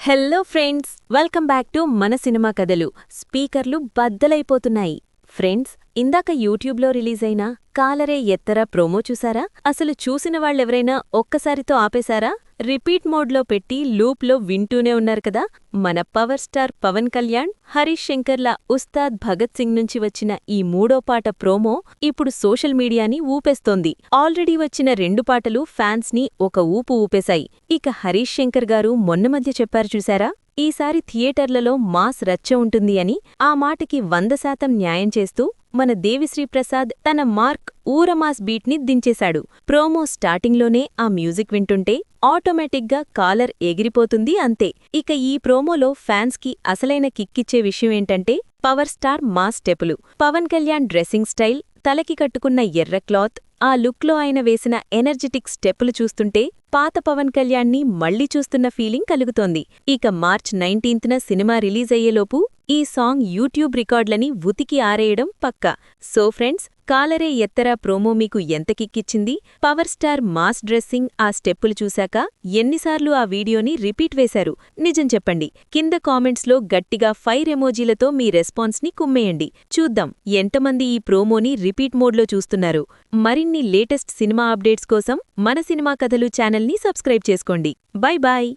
Hello friends, welcome back to మన cinema కథలు. స్పీకర్లు బద్దలైపోతున్నాయి. ఫ్రెండ్స్, ఇందాక యూట్యూబ్లో రిలీజైన కాలరే ఎత్తరా ప్రోమో చూసారా? అసలు చూసిన వాళ్ళెవరైనా ఒక్కసారితో ఆపేశారా? రిపీట్ మోడ్లో పెట్టి లూప్లో వింటూనే ఉన్నారు కదా. మన పవర్ స్టార్ పవన్ కళ్యాణ్, హరీష్ శంకర్ల ఉస్తాద్ భగత్ సింగ్ నుంచి వచ్చిన ఈ మూడో పాట ప్రోమో ఇప్పుడు సోషల్ మీడియాని ఊపేస్తోంది. ఆల్రెడీ వచ్చిన 2 పాటలు ఫ్యాన్స్ని ఒక ఊపు ఊపేశాయి. ఇక హరీష్ శంకర్ గారు మొన్న మధ్య చెప్పారు చూసారా, ఈసారి థియేటర్లలో మాస్ రచ్చ ఉంటుంది అని. ఆ మాటకి 100% న్యాయం చేస్తూ మన దేవిశ్రీ ప్రసాద్ తన మార్క్ ఊరమాస్ బీట్ని దించేశాడు. ప్రోమో స్టార్టింగ్లోనే ఆ మ్యూజిక్ వింటుంటే ఆటోమేటిక్గా కాలర్ ఎగిరిపోతుంది అంతే. ఇక ఈ ప్రోమోలో ఫ్యాన్స్కి అసలైన కిక్కిచ్చే విషయమేంటంటే పవర్ స్టార్ మాస్ స్టెపులు. పవన్ కళ్యాణ్ డ్రెస్సింగ్ స్టైల్, తలకి కట్టుకున్న ఎర్ర క్లాత్, ఆ లుక్లో ఆయన వేసిన ఎనర్జెటిక్ స్టెప్పులు చూస్తుంటే పాత పవన్ కళ్యాణ్ని మళ్లీ చూస్తున్న ఫీలింగ్ కలుగుతోంది. ఇక మార్చ్ 19న సినిమా రిలీజ్ అయ్యేలోపు ఈ సాంగ్ యూట్యూబ్ రికార్డులని ఉతికి ఆరేయడం పక్కా. సో ఫ్రెండ్స్, కాలరే ఎత్తరా ప్రోమో మీకు ఎంత కిక్కిచ్చింది? పవర్ స్టార్ మాస్ డ్రెస్సింగ్, ఆ స్టెప్పులు చూశాక ఎన్నిసార్లు ఆ వీడియోని రిపీట్ వేశారు? నిజం చెప్పండి. కింద కామెంట్స్లో గట్టిగా ఫైర్ ఎమోజీలతో మీ రెస్పాన్స్ని కుమ్మేయండి. చూద్దాం ఎంతమంది ఈ ప్రోమోని రిపీట్ మోడ్లో చూస్తున్నారు. మరిన్ని లేటెస్ట్ సినిమా అప్డేట్స్ కోసం మన సినిమా కథలు ఛానల్ని సబ్స్క్రైబ్ చేసుకోండి. Bye bye.